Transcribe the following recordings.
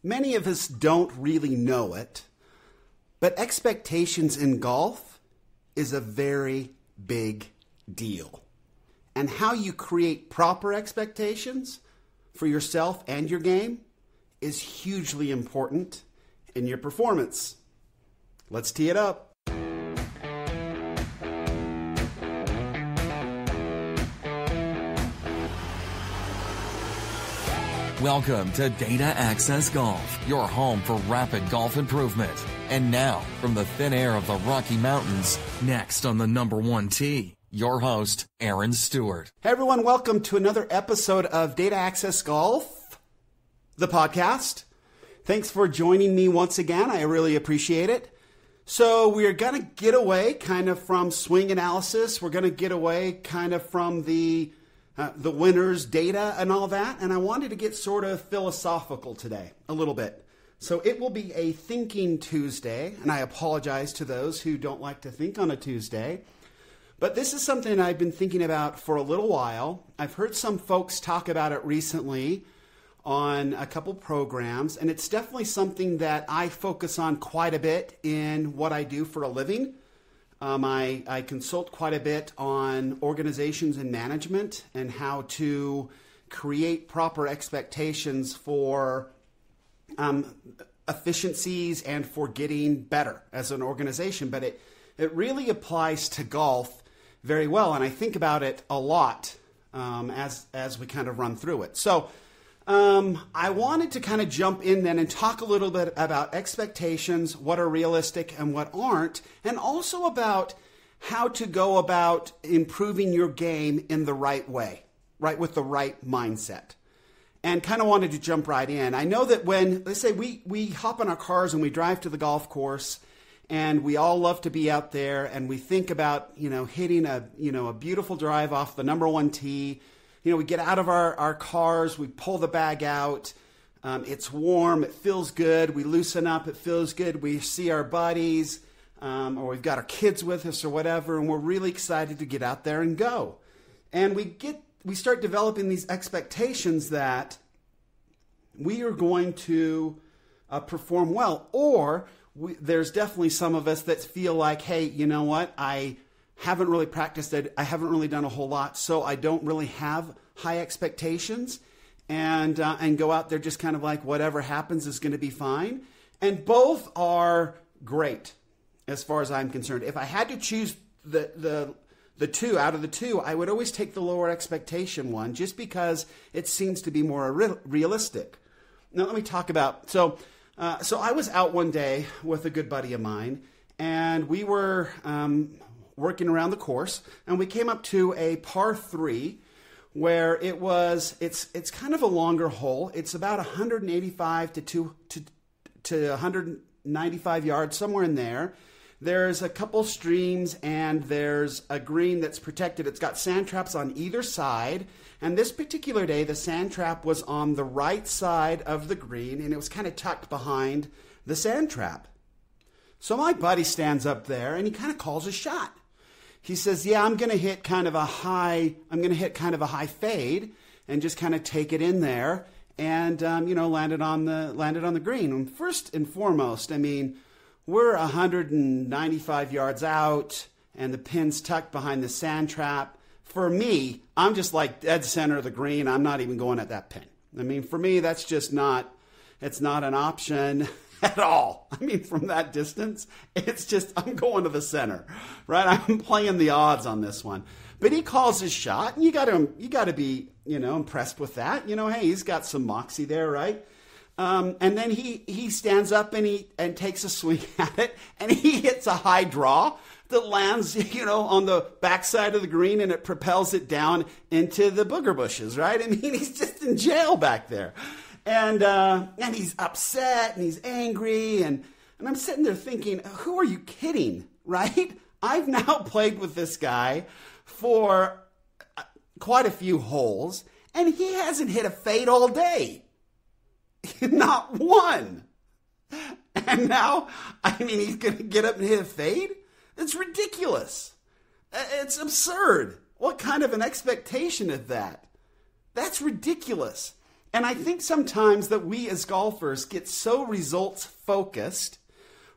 Many of us don't really know it, but expectations in golf is a very big deal. And how you create proper expectations for yourself and your game is hugely important in your performance. Let's tee it up. Welcome to Data Access Golf, your home for rapid golf improvement. And now, from the thin air of the Rocky Mountains, next on the number one tee, your host, Aaron Stewart. Hey everyone, welcome to another episode of Data Access Golf, the podcast. Thanks for joining me once again. I really appreciate it. So we're going to get away kind of from swing analysis. We're going to get away kind of from the winners data and all that. And I wanted to get sort of philosophical today, a little bit. So it will be a Thinking Tuesday, and I apologize to those who don't like to think on a Tuesday. But this is something I've been thinking about for a little while. I've heard some folks talk about it recently on a couple programs, and it's definitely something that I focus on quite a bit in what I do for a living. I consult quite a bit on organizations and management and how to create proper expectations for efficiencies and for getting better as an organization. But it really applies to golf very well, and I think about it a lot as we kind of run through it. So I wanted to kind of jump in then and talk a little bit about expectations, what are realistic and what aren't, and also about how to go about improving your game in the right way, right, with the right mindset. And kind of wanted to jump right in. I know that when, let's say we hop in our cars and we drive to the golf course, and we all love to be out there, and we think about, hitting a beautiful drive off the number one tee. We get out of our cars, we pull the bag out, it's warm, it feels good, we loosen up, it feels good, we see our buddies, or we've got our kids with us or whatever, and we're really excited to get out there and go. And we start developing these expectations that we are going to perform well, or there's definitely some of us that feel like, hey, you know what, I haven't really practiced it. I haven't really done a whole lot, so I don't really have high expectations, and go out there just kind of like whatever happens is going to be fine. And both are great as far as I'm concerned. If I had to choose the two out of the two, I would always take the lower expectation one just because it seems to be more realistic. Now let me talk about so I was out one day with a good buddy of mine, and we were working around the course, and we came up to a par 3 where it's kind of a longer hole. It's about 185 to 195 yards, somewhere in there. There's a couple streams, and there's a green that's protected. It's got sand traps on either side, and this particular day the sand trap was on the right side of the green, and it was kind of tucked behind the sand trap. So my buddy stands up there, and he kind of calls a shot. He says, yeah, I'm going to hit kind of a high fade and just kind of take it in there and, landed on the green. And first and foremost, I mean, we're 195 yards out and the pin's tucked behind the sand trap. For me, I'm just like dead center of the green. I'm not even going at that pin. I mean, for me, that's just it's not an option at all. I mean, from that distance, it's just, I'm going to the center, right? I'm playing the odds on this one. But he calls his shot, and you got to be, impressed with that. Hey, he's got some moxie there, right? And then he stands up and takes a swing at it, and he hits a high draw that lands, on the backside of the green, and it propels it down into the booger bushes, right? I mean, he's just in jail back there. And he's upset and he's angry, and I'm sitting there thinking, who are you kidding, right? I've now played with this guy for quite a few holes, and he hasn't hit a fade all day. Not one. And now, he's going to get up and hit a fade? It's ridiculous. It's absurd. What kind of an expectation is that? That's ridiculous. And I think sometimes that we as golfers get so results focused,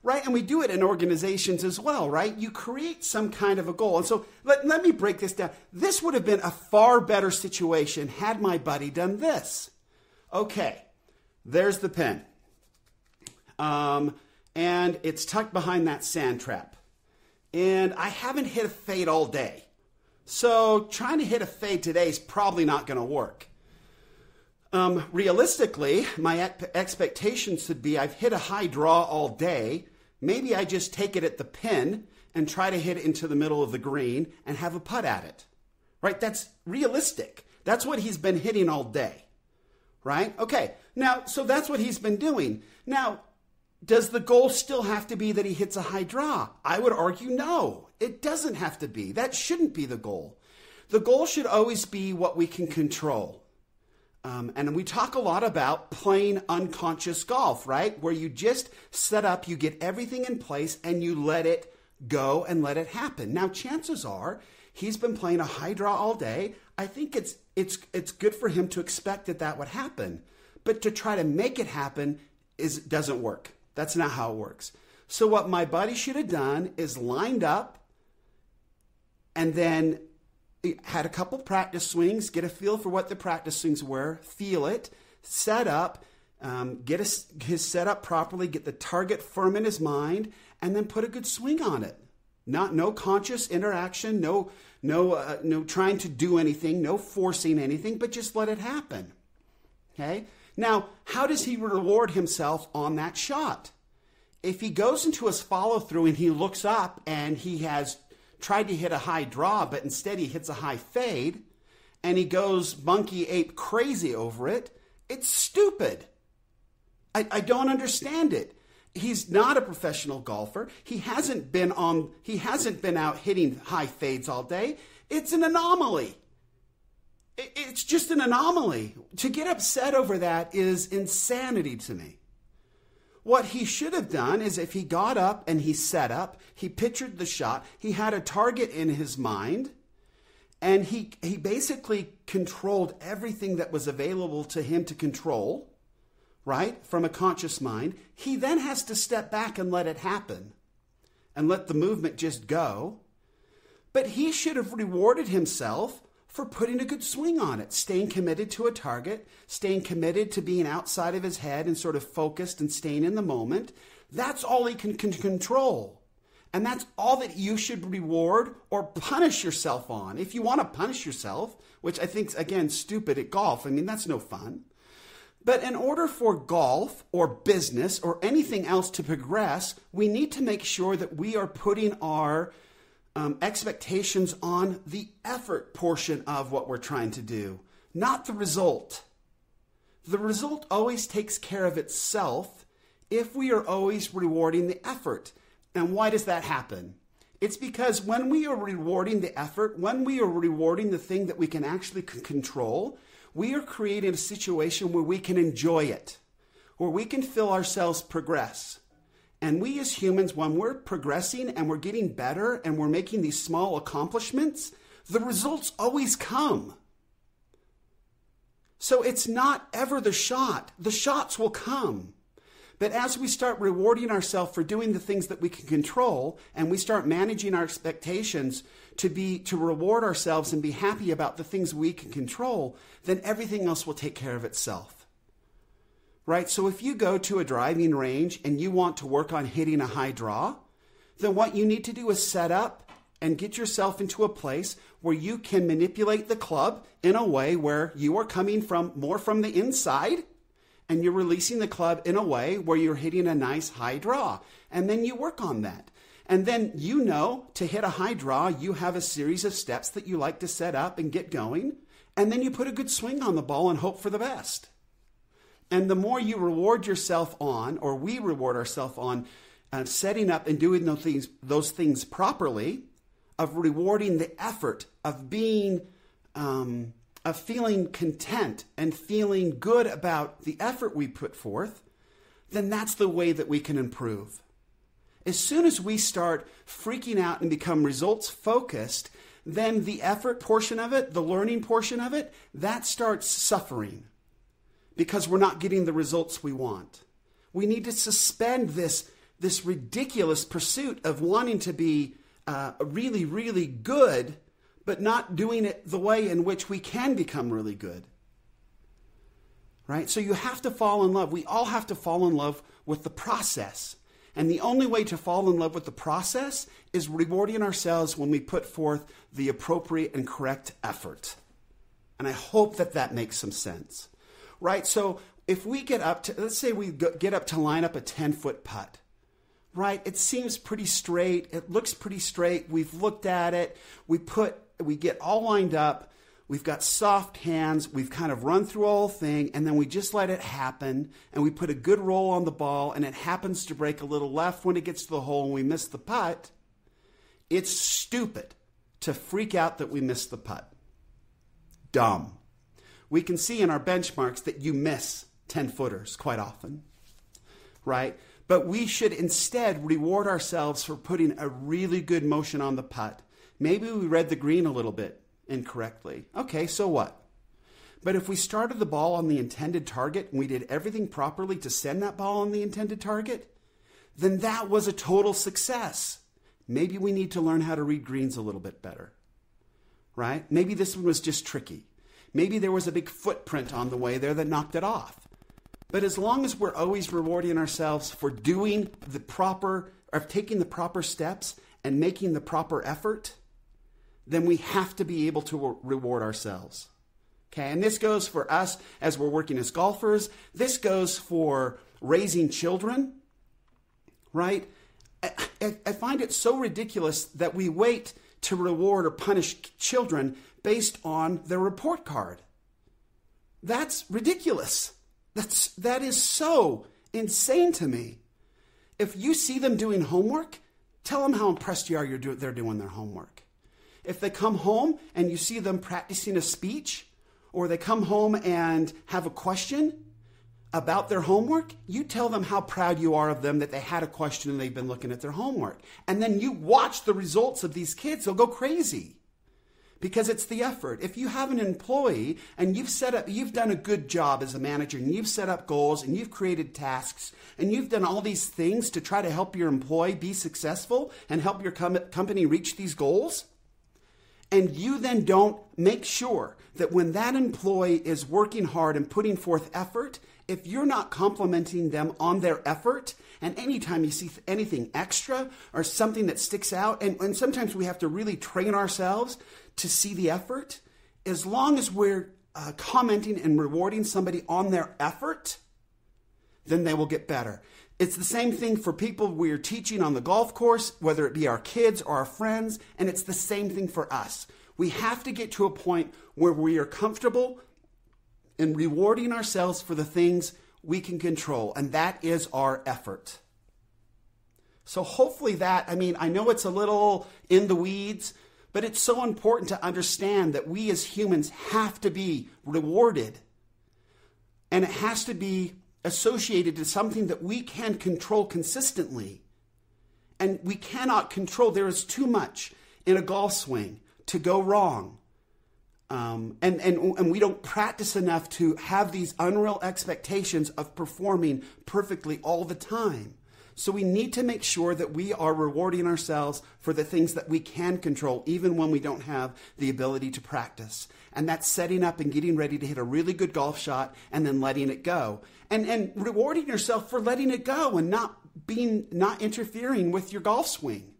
right? And we do it in organizations as well, right? You create some kind of a goal. And so let me break this down. This would have been a far better situation had my buddy done this. Okay, there's the pin. And it's tucked behind that sand trap. And I haven't hit a fade all day. So trying to hit a fade today is probably not going to work. Realistically, my expectations should be I've hit a high draw all day. Maybe I just take it at the pin and try to hit it into the middle of the green and have a putt at it. Right? That's realistic. That's what he's been hitting all day. Right? Okay. Now, so that's what he's been doing. Now, does the goal still have to be that he hits a high draw? I would argue no. It doesn't have to be. That shouldn't be the goal. The goal should always be what we can control. And we talk a lot about playing unconscious golf, right? Where you just set up, you get everything in place, and you let it go and let it happen. Now, chances are he's been playing a high draw all day. I think it's good for him to expect that would happen. But to try to make it happen doesn't work. That's not how it works. So what my buddy should have done is lined up and then had a couple practice swings, get a feel for what the practice swings were, feel it, set up, get his setup properly, get the target firm in his mind, and then put a good swing on it. No conscious interaction, no trying to do anything, no forcing anything, but just let it happen. Okay? Now, how does he reward himself on that shot? If he goes into his follow-through and he looks up and he has tried to hit a high draw, but instead he hits a high fade, and he goes monkey ape crazy over it, it's stupid. I don't understand it. He's not a professional golfer. He hasn't been out hitting high fades all day. It's an anomaly. It's just an anomaly. To get upset over that is insanity to me. What he should have done is if he got up and he set up, he pictured the shot, he had a target in his mind, and he basically controlled everything that was available to him to control, right, from a conscious mind. He then has to step back and let it happen and let the movement just go. But he should have rewarded himself for putting a good swing on it, staying committed to a target, staying committed to being outside of his head and sort of focused and staying in the moment. That's all he can control. And that's all that you should reward or punish yourself on. If you want to punish yourself, which I think is, again, stupid at golf. I mean, that's no fun. But in order for golf or business or anything else to progress, we need to make sure that we are putting our expectations on the effort portion of what we're trying to do, not the result. The result always takes care of itself if we are always rewarding the effort. And why does that happen? It's because when we are rewarding the effort, when we are rewarding the thing that we can actually control, we are creating a situation where we can enjoy it, where we can feel ourselves progress. And we as humans, when we're progressing and we're getting better and we're making these small accomplishments, the results always come. So it's not ever the shot. The shots will come. But as we start rewarding ourselves for doing the things that we can control, and we start managing our expectations to reward ourselves and be happy about the things we can control, then everything else will take care of itself. Right? So if you go to a driving range and you want to work on hitting a high draw, then what you need to do is set up and get yourself into a place where you can manipulate the club in a way where you are coming from more from the inside and you're releasing the club in a way where you're hitting a nice high draw. And then you work on that. And then to hit a high draw, you have a series of steps that you like to set up and get going. And then you put a good swing on the ball and hope for the best. And the more you reward yourself on, or we reward ourselves on, setting up and doing those things properly, of rewarding the effort, of being, of feeling content and feeling good about the effort we put forth, then that's the way that we can improve. As soon as we start freaking out and become results focused, then the effort portion of it, the learning portion of it, that starts suffering. because we're not getting the results we want. We need to suspend this ridiculous pursuit of wanting to be really, really good, but not doing it the way in which we can become really good. Right? So you have to fall in love. We all have to fall in love with the process. And the only way to fall in love with the process is rewarding ourselves when we put forth the appropriate and correct effort. And I hope that makes some sense. Right? So if we get up to, let's say we get up to line up a 10-foot putt. Right? It seems pretty straight. It looks pretty straight. We've looked at it. We get all lined up. We've got soft hands. We've kind of run through all the thing, and then we just let it happen, and we put a good roll on the ball, and it happens to break a little left when it gets to the hole, and we miss the putt. It's stupid to freak out that we missed the putt. Dumb. We can see in our benchmarks that you miss 10-footers quite often, right? But we should instead reward ourselves for putting a really good motion on the putt. Maybe we read the green a little bit incorrectly. Okay, so what? But if we started the ball on the intended target and we did everything properly to send that ball on the intended target, then that was a total success. Maybe we need to learn how to read greens a little bit better, right? Maybe this one was just tricky. Maybe there was a big footprint on the way there that knocked it off. But as long as we're always rewarding ourselves for doing the proper, or taking the proper steps and making the proper effort, then we have to be able to reward ourselves. Okay, and this goes for us as we're working as golfers. This goes for raising children, right? I find it so ridiculous that we wait to reward or punish children based on their report card. That's ridiculous. That is so insane to me. If you see them doing homework, tell them how impressed you are they're doing their homework. If they come home and you see them practicing a speech, or they come home and have a question about their homework, you tell them how proud you are of them that they had a question and they've been looking at their homework. And then you watch the results of these kids, they'll go crazy. Because it's the effort. If you have an employee and you've done a good job as a manager and you've set up goals and you've created tasks and you've done all these things to try to help your employee be successful and help your company reach these goals, and you then don't make sure that when that employee is working hard and putting forth effort, if you're not complimenting them on their effort, and anytime you see anything extra or something that sticks out, and sometimes we have to really train ourselves to see the effort, as long as we're commenting and rewarding somebody on their effort, then they will get better. It's the same thing for people we're teaching on the golf course, whether it be our kids or our friends, and it's the same thing for us. We have to get to a point where we are comfortable in rewarding ourselves for the things we can control, and that is our effort. So hopefully I know it's a little in the weeds, but it's so important to understand that we as humans have to be rewarded, and it has to be associated to something that we can control consistently. And we cannot control. There is too much in a golf swing to go wrong. And we don't practice enough to have these unreal expectations of performing perfectly all the time. So we need to make sure that we are rewarding ourselves for the things that we can control, even when we don't have the ability to practice. And that's setting up and getting ready to hit a really good golf shot and then letting it go. And rewarding yourself for letting it go and not interfering with your golf swing.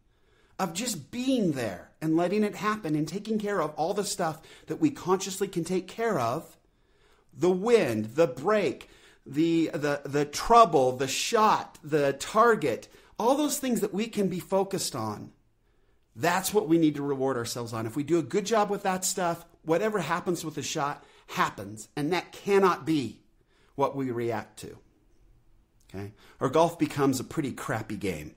Of just being there and letting it happen and taking care of all the stuff that we consciously can take care of. The wind, the break, the trouble, the shot, the target, all those things that we can be focused on. That's what we need to reward ourselves on. If we do a good job with that stuff, whatever happens with the shot happens. And that cannot be what we react to. Okay? Or golf becomes a pretty crappy game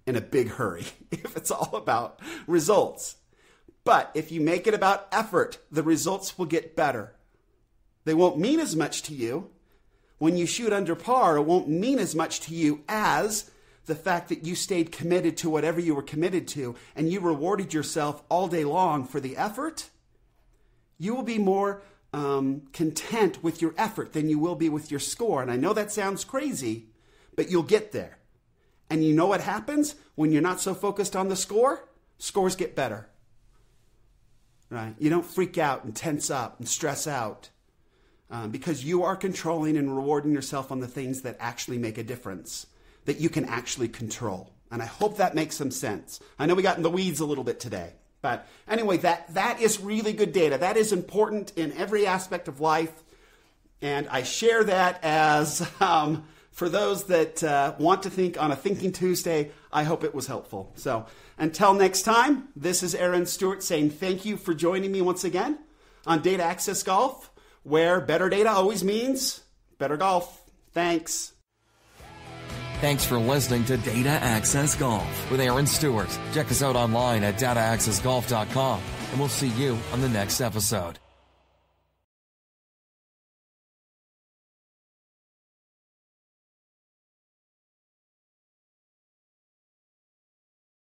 in a big hurry if it's all about results. But if you make it about effort, the results will get better. They won't mean as much to you. When you shoot under par, it won't mean as much to you as the fact that you stayed committed to whatever you were committed to and you rewarded yourself all day long for the effort. You will be more content with your effort than you will be with your score. And I know that sounds crazy, but you'll get there. And you know what happens when you're not so focused on the score? Scores get better. Right? You don't freak out and tense up and stress out because you are controlling and rewarding yourself on the things that actually make a difference, that you can actually control. And I hope that makes some sense. I know we got in the weeds a little bit today. But anyway, that is really good data. That is important in every aspect of life. And I share that as, for those that want to think on a Thinking Tuesday, I hope it was helpful. So until next time, this is Aaron Stewart saying thank you for joining me once again on Data Access Golf, where better data always means better golf. Thanks. Thanks for listening to Data Access Golf with Aaron Stewart. Check us out online at dataaccessgolf.com, and we'll see you on the next episode.